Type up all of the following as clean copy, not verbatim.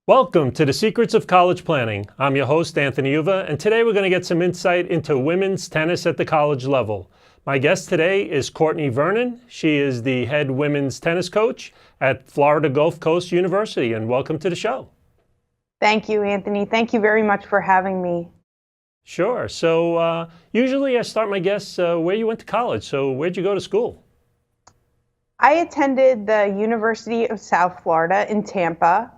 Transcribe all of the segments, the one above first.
Welcome to the Secrets of College Planning. I'm your host, Anthony Uva, and today we're going to get some insight into women's tennis at the college level. My guest today is Courtney Vernon. She is the head women's tennis coach at Florida Gulf Coast University, and welcome to the show. Thank you, Anthony. Thank you very much for having me. Sure. So usually I start my guests where you went to college. So where'd you go to school? I attended the University of South Florida in Tampa.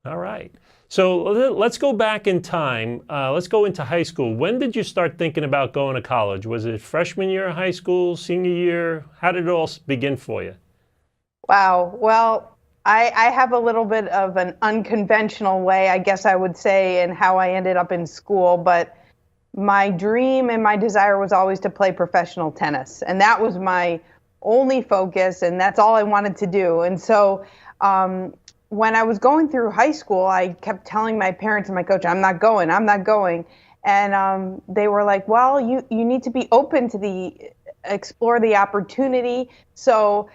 All right. So let's go back in time. Let's go into high school. When did you start thinking about going to college? Was it freshman year of high school, senior year? How did it all begin for you? Wow. Well, I have a little bit of an unconventional way, I guess I would say, in how I ended up in school. But my dream and my desire was always to play professional tennis. And that was my only focus, and that's all I wanted to do. And so when I was going through high school, I kept telling my parents and my coach, I'm not going. And they were like, well, you need to be open to explore the opportunity. So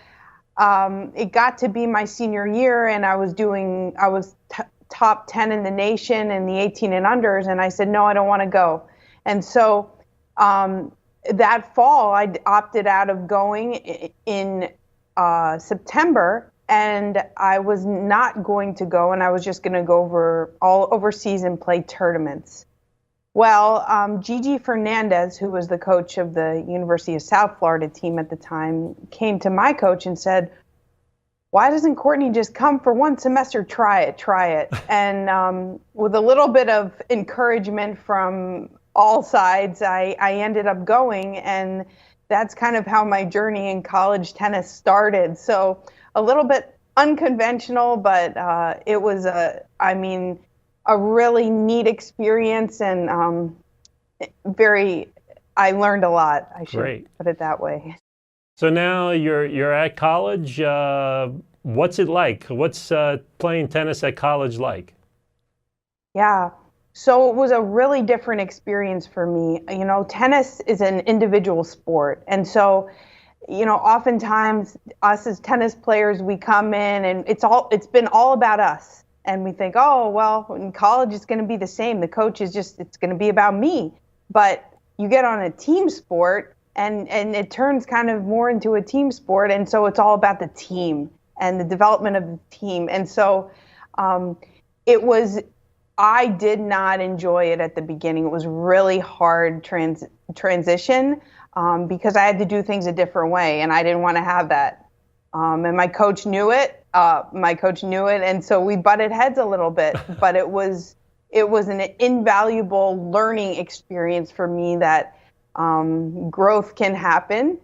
it got to be my senior year, and I was top 10 in the nation in the 18 and unders. And I said, no, I don't want to go. And so that fall, I opted out of going in September. And I was not going to go, and I was just going to go all overseas and play tournaments. Well, Gigi Fernandez, who was the coach of the University of South Florida team at the time, came to my coach and said, why doesn't Courtney just come for one semester? Try it. And with a little bit of encouragement from all sides, I ended up going, and that's kind of how my journey in college tennis started. So a little bit unconventional, but it was a really neat experience, and I learned a lot. I should put it that way. So now you're at college. What's it like? What's playing tennis at college like? Yeah. So it was a really different experience for me. You know, tennis is an individual sport, and so oftentimes us as tennis players, we come in and it's been all about us. And we think, oh, well, in college it's going to be the same. The coach it's going to be about me. But you get on a team sport and it turns kind of more into a team sport. And so it's all about the team and the development of the team. And so I did not enjoy it at the beginning. It was really hard transition. Because I had to do things a different way, and I didn't want to have that. And my coach knew it. And so we butted heads a little bit. But it was an invaluable learning experience for me that growth can happen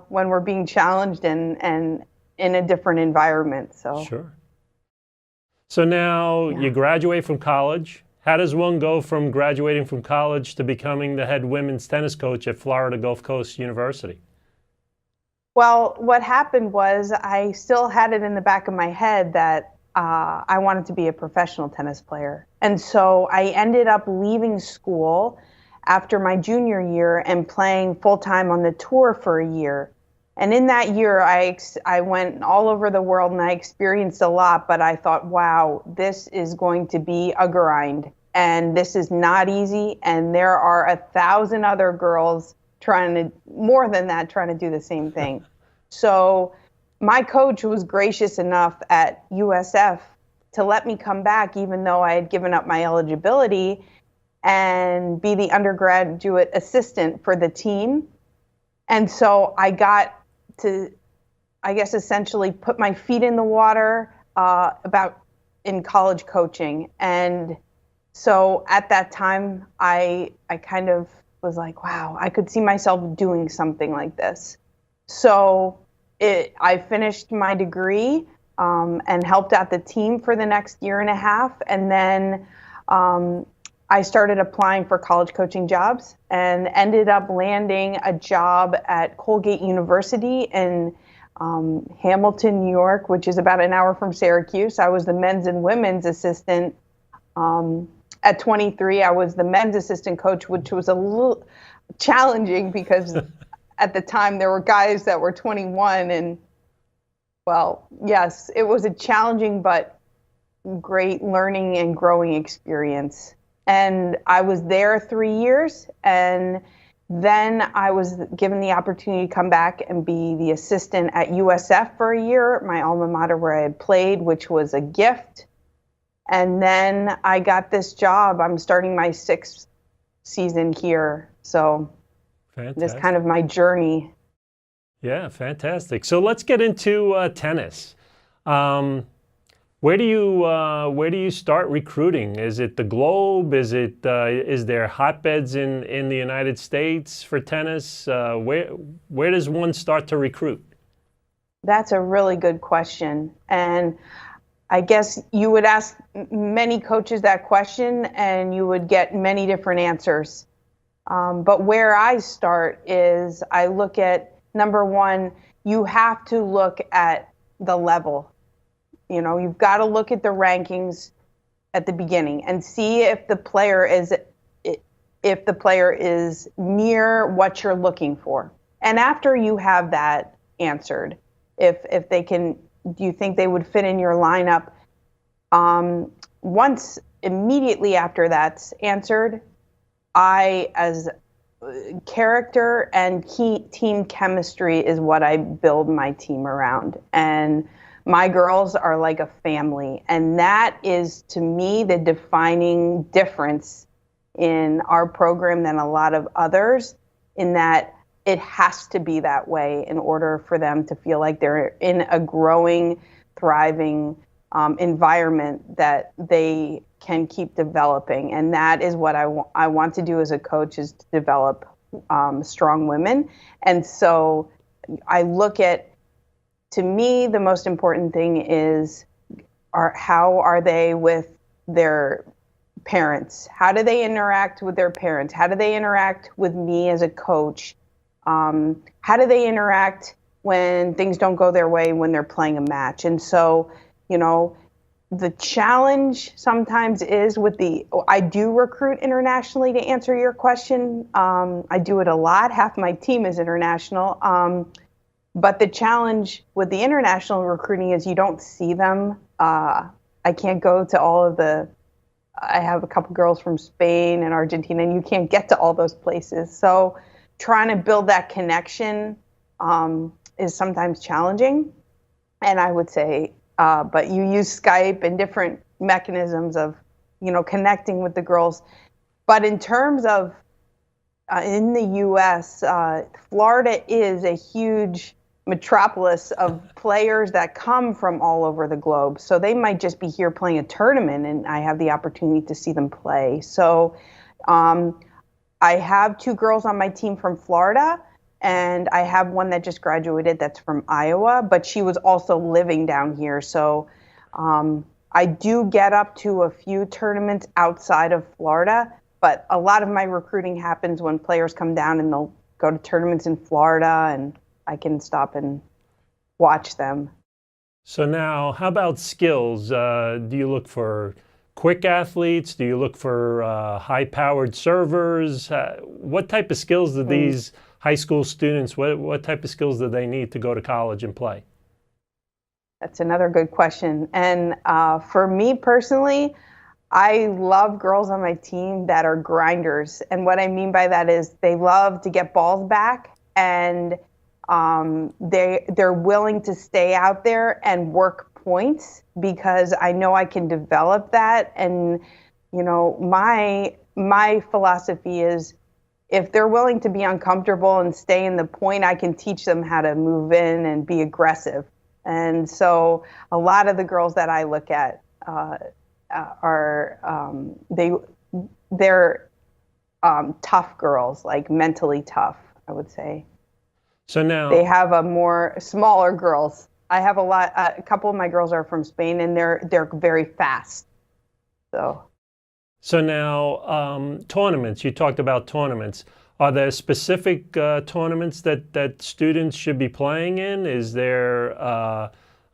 when we're being challenged and in a different environment. So sure. So now you graduate from college. How does one go from graduating from college to becoming the head women's tennis coach at Florida Gulf Coast University? Well, what happened was I still had it in the back of my head that I wanted to be a professional tennis player. And so I ended up leaving school after my junior year and playing full-time on the tour for a year. And in that year, I went all over the world and I experienced a lot, but I thought, wow, this is going to be a grind. And this is not easy. And there are 1,000 other girls more than that, trying to do the same thing. So my coach was gracious enough at USF to let me come back, even though I had given up my eligibility, and be the undergraduate assistant for the team. And so I got to, I guess, essentially put my feet in the water in college coaching. And So at that time, I kind of was like, wow, I could see myself doing something like this. So I finished my degree and helped out the team for the next year and a half. And then I started applying for college coaching jobs and ended up landing a job at Colgate University in Hamilton, New York, which is about an hour from Syracuse. I was the men's and women's assistant. At 23, I was the men's assistant coach, which was a little challenging because at the time there were guys that were 21. And, well, yes, it was a challenging but great learning and growing experience. And I was there 3 years, and then I was given the opportunity to come back and be the assistant at USF for a year, my alma mater where I had played, which was a gift. And then I got this job. I'm starting my 6th season here. So this is kind of my journey. Yeah, fantastic. So let's get into tennis. Where do you start recruiting? Is it the Globe? Is there hotbeds in the United States for tennis? Where does one start to recruit? That's a really good question. And I guess you would ask many coaches that question and you would get many different answers. But where I start is I look at, number one, you have to look at the level. You know, you've got to look at the rankings at the beginning and see if the player is near what you're looking for. And after you have that answered, if they can, do you think they would fit in your lineup? Once immediately after that's answered, I, as character and team chemistry is what I build my team around. And my girls are like a family. And that is, to me, the defining difference in our program than a lot of others, in that it has to be that way in order for them to feel like they're in a growing, thriving environment that they can keep developing. And that is what I want to do as a coach, is to develop strong women. And so I look at, to me, the most important thing is how are they with their parents? How do they interact with their parents? How do they interact with me as a coach? How do they interact when things don't go their way when they're playing a match? And so, you know, the challenge sometimes is I do recruit internationally, to answer your question. I do it a lot. Half my team is international. But the challenge with the international recruiting is you don't see them. I can't go to I have a couple girls from Spain and Argentina, and you can't get to all those places. So trying to build that connection is sometimes challenging. And I would say, but you use Skype and different mechanisms of, connecting with the girls. But in terms of in the U.S., Florida is a huge metropolis of players that come from all over the globe. So they might just be here playing a tournament, and I have the opportunity to see them play. So I have 2 girls on my team from Florida, and I have one that just graduated that's from Iowa, but she was also living down here. So I do get up to a few tournaments outside of Florida, but a lot of my recruiting happens when players come down and they'll go to tournaments in Florida, and I can stop and watch them. So now, how about skills? Do you look for quick athletes? Do you look for high-powered servers? What type of skills do these high school students, what type of skills do they need to go to college and play? That's another good question. And for me personally, I love girls on my team that are grinders. And what I mean by that is they love to get balls back, and they're willing to stay out there and work points, because I know I can develop that. And my philosophy is, if they're willing to be uncomfortable and stay in the point, I can teach them how to move in and be aggressive. And so a lot of the girls that I look at, are they're tough girls, like mentally tough, I would say. So They now, have a more smaller girls. I have a couple of my girls are from Spain, and they're very fast. So tournaments. You talked about tournaments. Are there specific tournaments that students should be playing in? Is there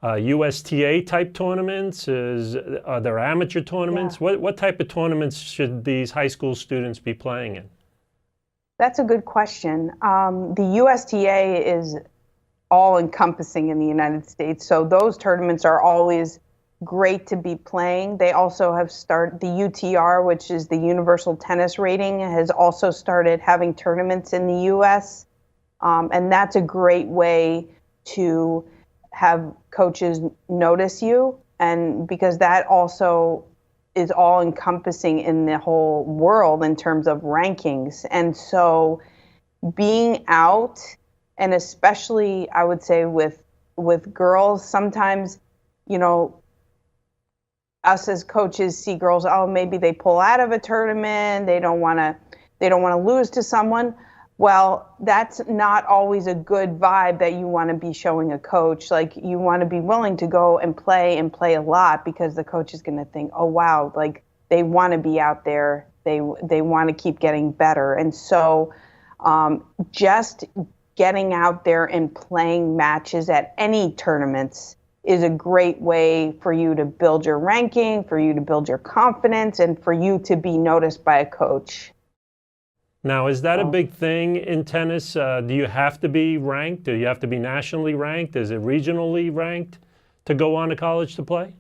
USTA type tournaments? Are there amateur yeah, tournaments? What type of tournaments should these high school students be playing in? that's a good question. The USTA is all encompassing in the United States. So those tournaments are always great to be playing. They also have started the UTR, which is the Universal Tennis Rating, has also started having tournaments in the US. And that's a great way to have coaches notice you. And because that also is all encompassing in the whole world in terms of rankings. And so being out, and especially I would say with girls, sometimes, you know, us as coaches see girls, oh, maybe they pull out of a tournament, they don't want to lose to someone. Well, that's not always a good vibe that you want to be showing a coach. Like, you want to be willing to go and play a lot, because the coach is going to think, oh wow, like they want to be out there, they want to keep getting better. And so just getting out there and playing matches at any tournaments is a great way for you to build your ranking, for you to build your confidence, and for you to be noticed by a coach. Now, is that a So big thing in tennis? Do you have to be ranked? Do you have to be nationally ranked? Is it regionally ranked to go on to college to play?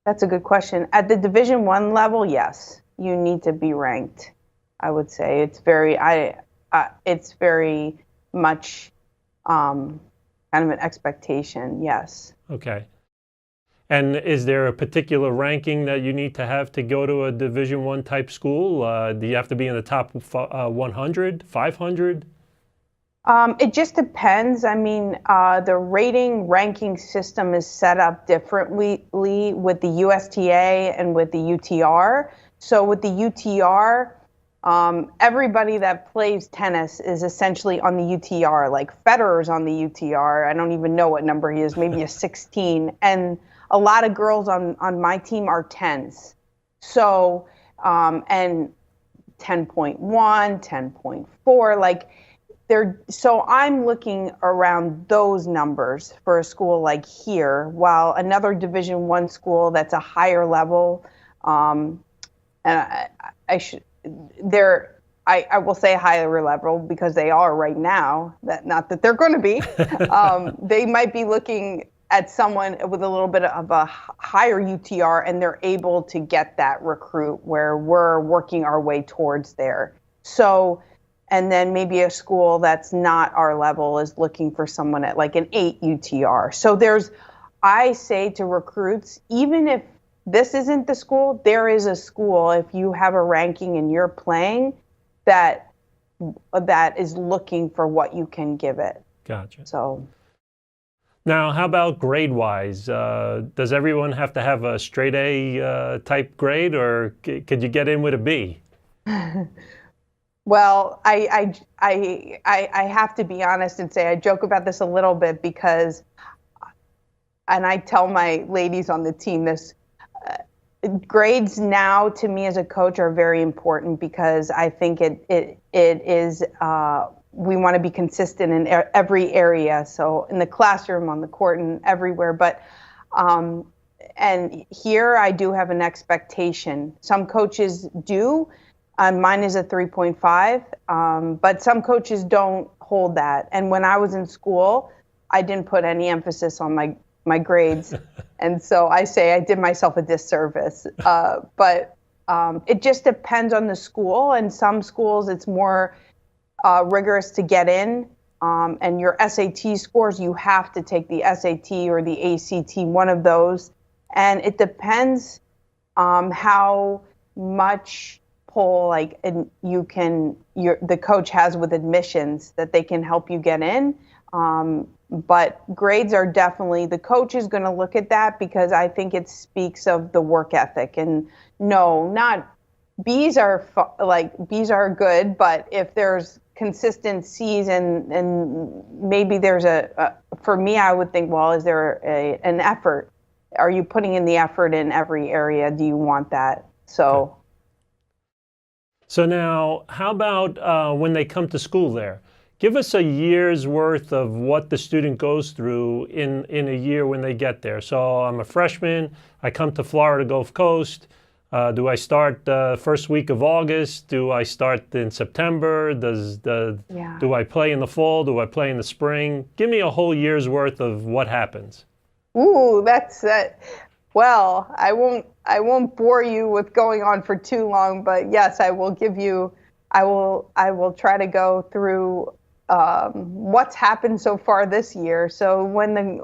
that's a good question. At the Division 1 level, yes, you need to be ranked. I would say it's very much kind of an expectation. Yes. Okay. And is there a particular ranking that you need to have to go to a Division 1 type school? Do you have to be in the top 100, 500? It just depends. I mean, the ranking system is set up differently with the USTA and with the UTR. So with the UTR, everybody that plays tennis is essentially on the UTR. Like Federer's on the UTR. I don't even know what number he is, maybe a 16. And a lot of girls on my team are 10s. So, and 10.1, 10.4, like so I'm looking around those numbers for a school like here, while another Division 1 school that's a higher level, and I should, I will say higher level because they are right now, that not that they're going to be, they might be looking at someone with a little bit of a higher UTR, and they're able to get that recruit where we're working our way towards there. So, and then maybe a school that's not our level is looking for someone at like an 8 UTR. So I say to recruits, even if this isn't the school, there is a school, if you have a ranking and you're playing, that is looking for what you can give it. Gotcha. So Now, how about grade-wise? Does everyone have to have a straight A type grade, or could you get in with a B? well, I have to be honest and say I joke about this a little bit because, and I tell my ladies on the team this, grades now to me as a coach are very important, because I think it is, we want to be consistent in every area. So in the classroom, on the court, and everywhere. But and here I do have an expectation. Some coaches do. Mine is a 3.5, but some coaches don't hold that. And when I was in school, I didn't put any emphasis on my grades. And so I say I did myself a disservice. But it just depends on the school. And some schools, it's more rigorous to get in. And your SAT scores, you have to take the SAT or the ACT, one of those. And it depends how much pull the coach has with admissions that they can help you get in. But grades are definitely, the coach is going to look at that because I think it speaks of the work ethic. And no, not B's are B's are good, but if there's consistent C's and maybe there's for me, I would think, well, is there an effort? Are you putting in the effort in every area? Do you want that? So. So now, how about when they come to school there? Give us a year's worth of what the student goes through in a year when they get there. So I'm a freshman, I come to Florida Gulf Coast. Do I start the first week of August? Do I start in September? Do I play in the fall? Do I play in the spring? Give me a whole year's worth of what happens. Ooh, that's that. Well, I won't bore you with going on for too long, but yes, I will give you. I will try to go through what's happened so far this year. So when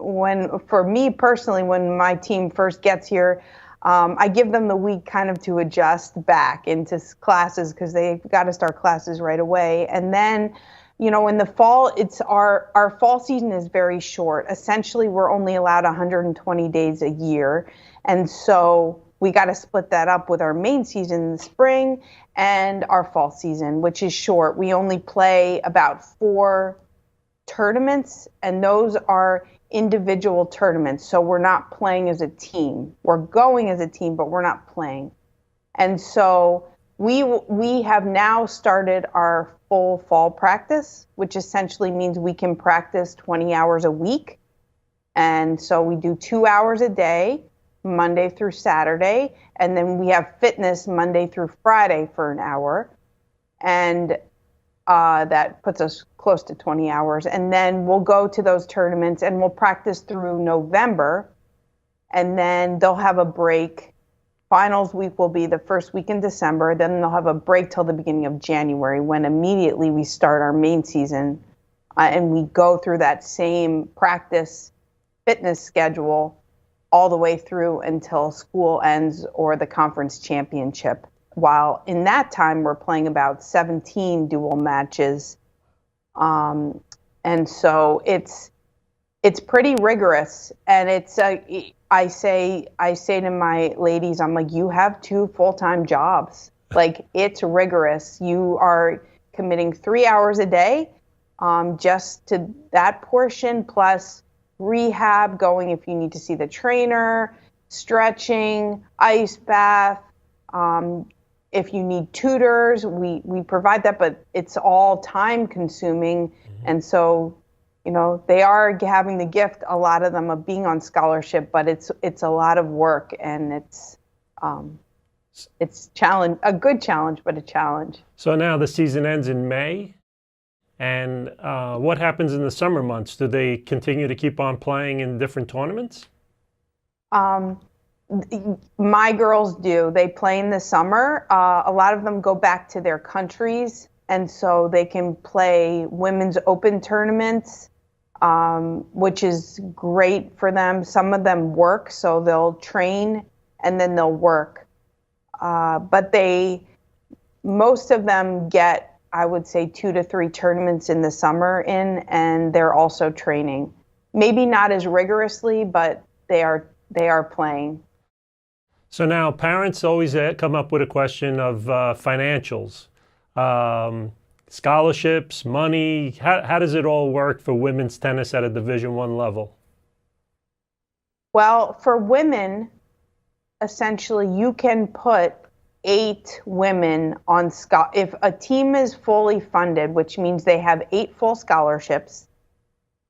for me personally, when my team first gets here, I give them the week kind of to adjust back into classes because they've got to start classes right away. And then, in the fall, it's our fall season is very short. Essentially, we're only allowed 120 days a year. And so we got to split that up with our main season in the spring and our fall season, which is short. We only play about 4 tournaments, and those are individual tournaments. So we're not playing as a team. We're going as a team, but we're not playing. And so we have now started our full fall practice, which essentially means we can practice 20 hours a week. And so we do 2 hours a day, Monday through Saturday, and then we have fitness Monday through Friday for an hour, and that puts us close to 20 hours. And then we'll go to those tournaments and we'll practice through November, and then they'll have a break. Finals week will be the first week in December, then they'll have a break till the beginning of January when immediately we start our main season, and we go through that same practice fitness schedule all the way through until school ends or the conference championship. While in that time, we're playing about 17 dual matches. And so it's pretty rigorous. And I say to my ladies, I'm like, you have 2 full-time jobs. Like, it's rigorous. You are committing 3 hours a day just to that portion, plus rehab, going if you need to see the trainer, stretching, ice bath. If you need tutors, we provide that, but it's all time consuming. Mm-hmm. And so, they are having the gift, a lot of them, of being on scholarship, but it's a lot of work, and it's a good challenge, but a challenge. So now the season ends in May. And what happens in the summer months? Do they continue to keep on playing in different tournaments? My girls do. They play in the summer. A lot of them go back to their countries, and so they can play women's open tournaments, which is great for them. Some of them work, so they'll train and then they'll work. But most of them get, I would say, 2 to 3 tournaments in the summer and they're also training. Maybe not as rigorously, but they are playing. So now parents always come up with a question of financials, scholarships, money. How does it all work for women's tennis at a Division I level? Well, for women, essentially, you can put 8 women on if a team is fully funded, which means they have 8 full scholarships,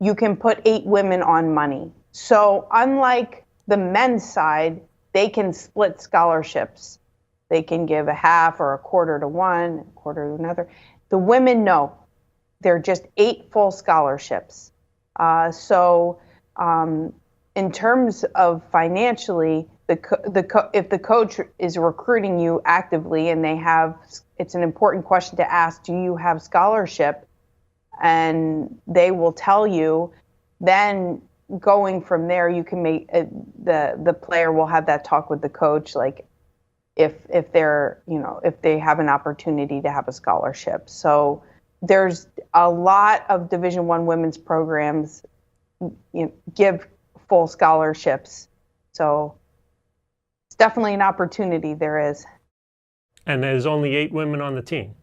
you can put 8 women on money. So unlike the men's side, they can split scholarships. They can give a half or a quarter to one, a quarter to another. The women, no. They're just 8 full scholarships. So in terms of financially, if the coach is recruiting you actively and it's an important question to ask, do you have scholarship? And they will tell you, then going from there, you can make the player will have that talk with the coach, like if they have an opportunity to have a scholarship. So there's a lot of Division I women's programs give full scholarships. So it's definitely an opportunity there is. And there's only 8 women on the team.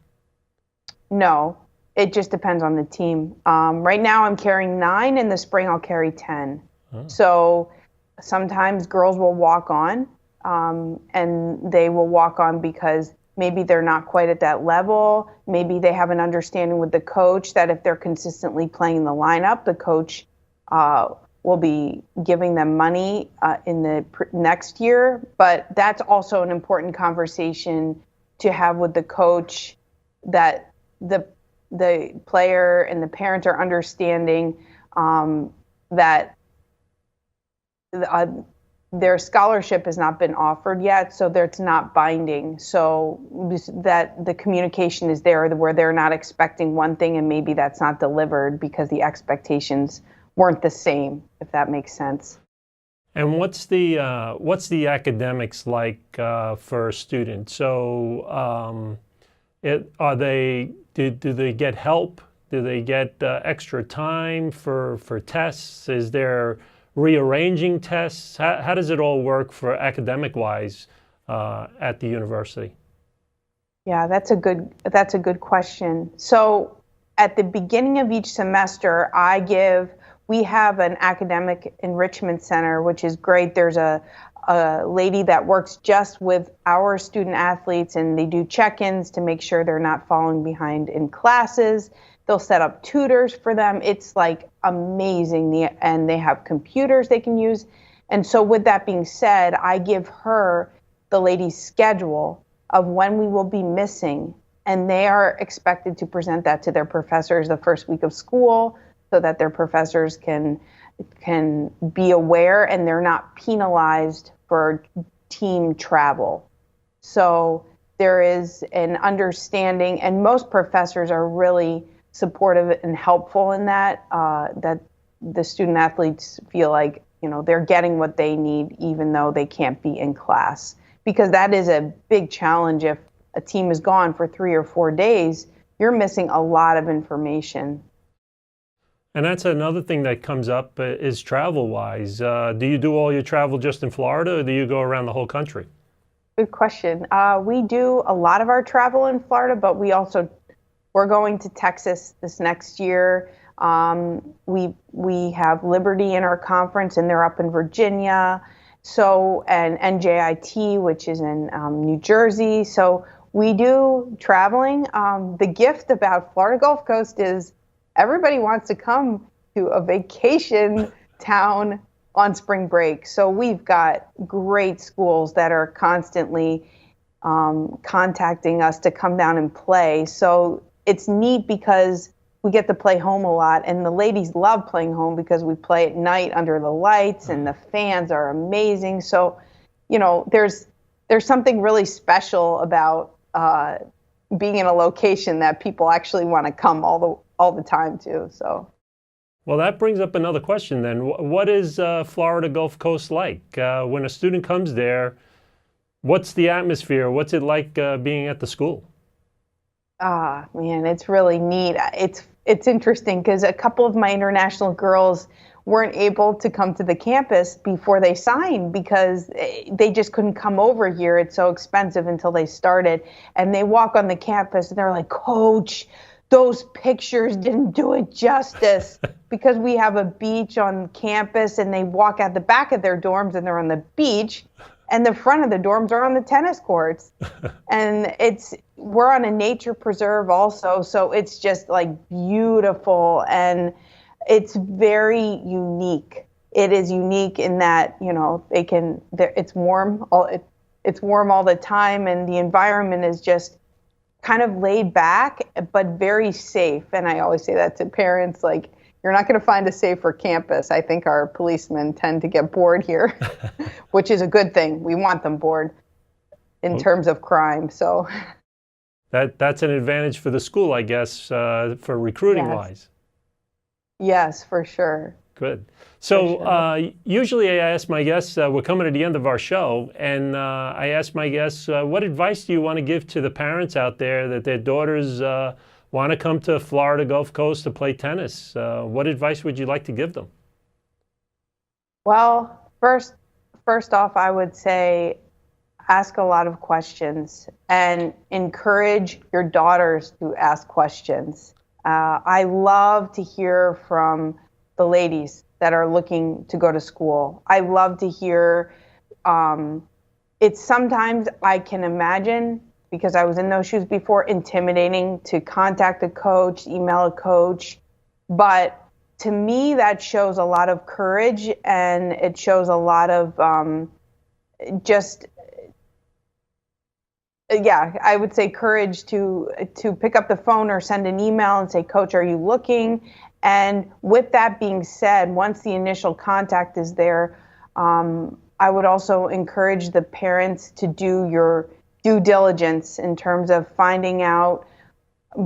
No, it just depends on the team. Right now I'm carrying 9. In the spring I'll carry 10. Oh. So sometimes girls will walk on, and they will walk on because maybe they're not quite at that level. Maybe they have an understanding with the coach that if they're consistently playing the lineup, the coach will be giving them money in the next year. But that's also an important conversation to have with the coach, that the player and the parents are understanding that their scholarship has not been offered yet, so it's not binding. So that the communication is there, where they're not expecting one thing and maybe that's not delivered because the expectations weren't the same, if that makes sense. And what's the academics like for a student? So do they get help? Do they get extra time for tests? Is there rearranging tests? How does it all work for academic-wise at the university? Yeah, that's a good question. So at the beginning of each semester, we have an academic enrichment center, which is great. There's a lady that works just with our student athletes, and they do check-ins to make sure they're not falling behind in classes. They'll set up tutors for them. It's like amazing. And they have computers they can use. And so with that being said, I give her the lady's schedule of when we will be missing. And they are expected to present that to their professors the first week of school so that their professors can be aware and they're not penalized for team travel. So there is an understanding, and most professors are really supportive and helpful in that the student athletes feel like they're getting what they need even though they can't be in class, because that is a big challenge. If a team is gone for 3 or 4 days, you're missing a lot of information. And that's another thing that comes up is travel-wise. Do you do all your travel just in Florida, or do you go around the whole country? Good question. We do a lot of our travel in Florida, but we're going to Texas this next year. We have Liberty in our conference, and they're up in Virginia. So, and NJIT, which is in New Jersey. So we do traveling. The gift about Florida Gulf Coast is everybody wants to come to a vacation town on spring break. So we've got great schools that are constantly contacting us to come down and play. So it's neat because we get to play home a lot, and the ladies love playing home because we play at night under the lights and the fans are amazing. So, there's something really special about being in a location that people actually want to come all the time to. So. Well, that brings up another question then. What is Florida Gulf Coast like? When a student comes there, what's the atmosphere? What's it like being at the school? Man, it's really neat. It's interesting because a couple of my international girls weren't able to come to the campus before they signed because they just couldn't come over here. It's so expensive until they started. And they walk on the campus and they're like, "Coach, those pictures didn't do it justice," because we have a beach on campus, and they walk out the back of their dorms and they're on the beach, and the front of the dorms are on the tennis courts. And we're on a nature preserve also, so it's just like beautiful, and it's very unique. It is unique in that it's warm all the time, and the environment is just kind of laid back but very safe. And I always say that to parents, like, you're not going to find a safer campus. I think our policemen tend to get bored here, which is a good thing. We want them bored in terms of crime. So that's an advantage for the school, I guess, for recruiting wise. Yes, for sure. Good. So usually I ask my guests, we're coming to the end of our show, and I ask my guests, what advice do you want to give to the parents out there that their daughters want to come to Florida Gulf Coast to play tennis. What advice would you like to give them? Well, first off, I would say ask a lot of questions and encourage your daughters to ask questions. I love to hear from the ladies that are looking to go to school. I love to hear, it's sometimes I can imagine, because I was in those shoes before, intimidating to contact a coach, email a coach. But to me, that shows a lot of courage, and it shows a lot of I would say courage to pick up the phone or send an email and say, Coach, are you looking? And with that being said, once the initial contact is there, I would also encourage the parents to do your due diligence in terms of finding out,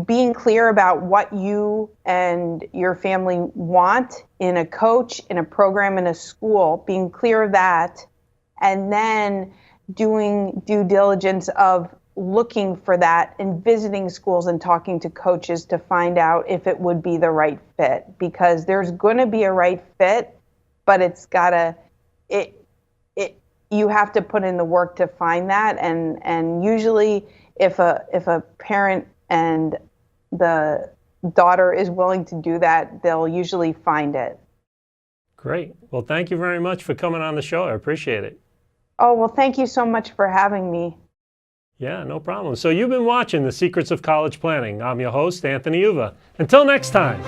being clear about what you and your family want in a coach, in a program, in a school, being clear of that, and then doing due diligence of looking for that and visiting schools and talking to coaches to find out if it would be the right fit, because there's going to be a right fit, but you have to put in the work to find that, and usually if a parent and the daughter is willing to do that, they'll usually find it. Great. Well, thank you very much for coming on the show. I appreciate it. Oh, well, thank you so much for having me. Yeah, no problem. So you've been watching The Secrets of College Planning. I'm your host, Anthony Uva. Until next time.